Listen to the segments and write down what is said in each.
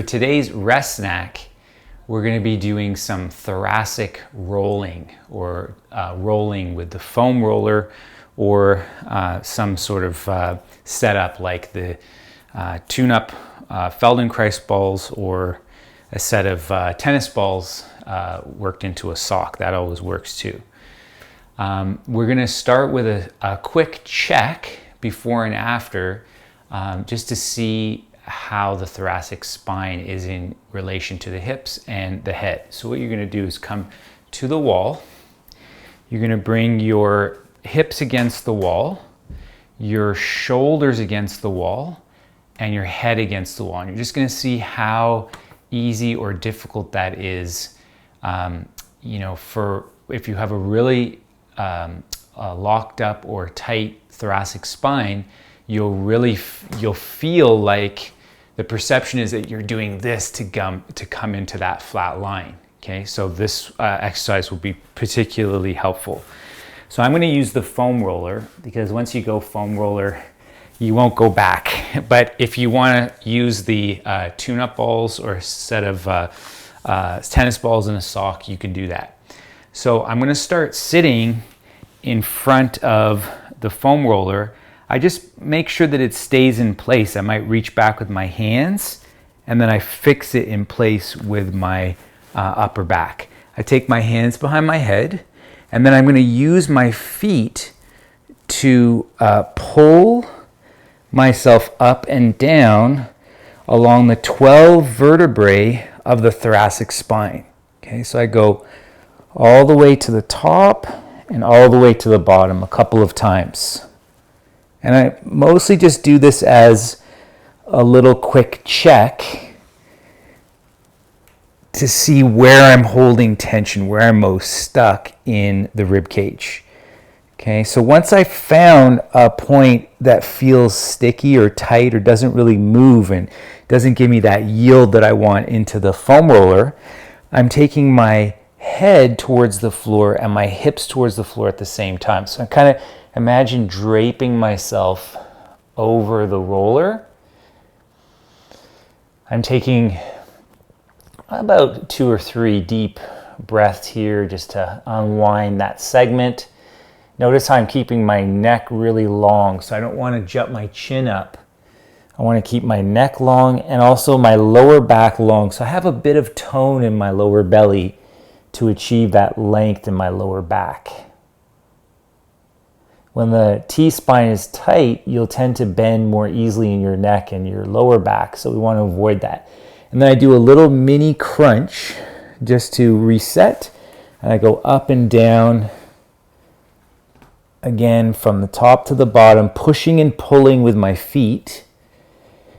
For today's rest snack, we're going to be doing some thoracic rolling, or rolling with the foam roller, or some sort of setup like the tune-up Feldenkrais balls, or a set of tennis balls worked into a sock. That always works too. We're going to start with a quick check before and after, just to see how the thoracic spine is in relation to the hips and the head. So what you're going to do is come to the wall. You're going to bring your hips against the wall, your shoulders against the wall, and your head against the wall. And you're just going to see how easy or difficult that is. For if you have a really locked up or tight thoracic spine, you'll feel like the perception is that you're doing this to come into that flat line. Okay, so this exercise will be particularly helpful. So I'm going to use the foam roller, because once you go foam roller, you won't go back. But if you want to use the tune-up balls or a set of tennis balls in a sock, you can do that. So I'm going to start sitting in front of the foam roller. I just make sure that it stays in place. I might reach back with my hands, and then I fix it in place with my upper back. I take my hands behind my head, and then I'm going to use my feet to pull myself up and down along the 12 vertebrae of the thoracic spine. Okay, so I go all the way to the top and all the way to the bottom a couple of times. And I mostly just do this as a little quick check to see where I'm holding tension, where I'm most stuck in the rib cage. Okay, so once I found a point that feels sticky or tight or doesn't really move and doesn't give me that yield that I want into the foam roller, I'm taking my head towards the floor and my hips towards the floor at the same time. So I kind of imagine draping myself over the roller. I'm taking about 2 or 3 deep breaths here just to unwind that segment. Notice how I'm keeping my neck really long, so I don't want to jump my chin up. I want to keep my neck long and also my lower back long, so I have a bit of tone in my lower belly to achieve that length in my lower back. When the T-spine is tight, you'll tend to bend more easily in your neck and your lower back, so we want to avoid that. And then I do a little mini crunch just to reset, and I go up and down again from the top to the bottom, pushing and pulling with my feet.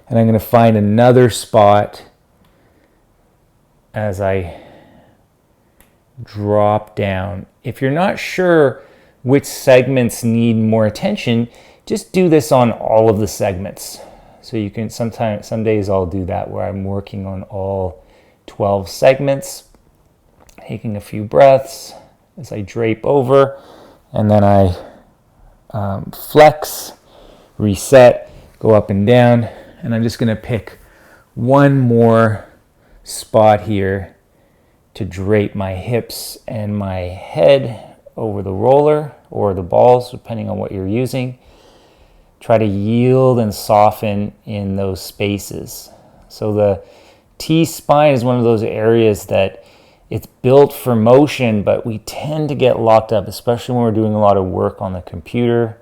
And I'm going to find another spot as I drop down. If you're not sure which segments need more attention, just do this on all of the segments. So you can some days I'll do that where I'm working on all 12 segments, taking a few breaths as I drape over, and then I flex, reset, go up and down, and I'm just going to pick one more spot here to drape my hips and my head over the roller or the balls, depending on what you're using. Try to yield and soften in those spaces. So the T-spine is one of those areas that it's built for motion, but we tend to get locked up, especially when we're doing a lot of work on the computer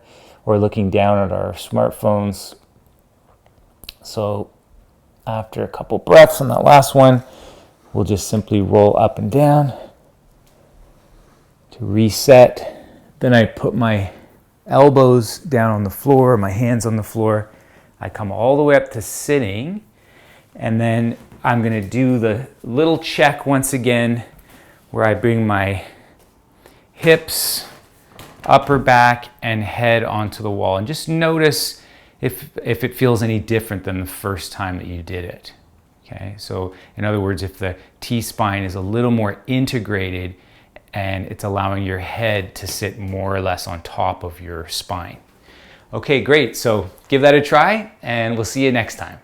or looking down at our smartphones. So after a couple breaths on that last one, we'll just simply roll up and down to reset. Then I put my elbows down on the floor, my hands on the floor. I come all the way up to sitting, and then I'm going to do the little check once again where I bring my hips, upper back, and head onto the wall. And just notice if it feels any different than the first time that you did it. Okay, so in other words, if the T-spine is a little more integrated and it's allowing your head to sit more or less on top of your spine. Okay, great. So give that a try, and we'll see you next time.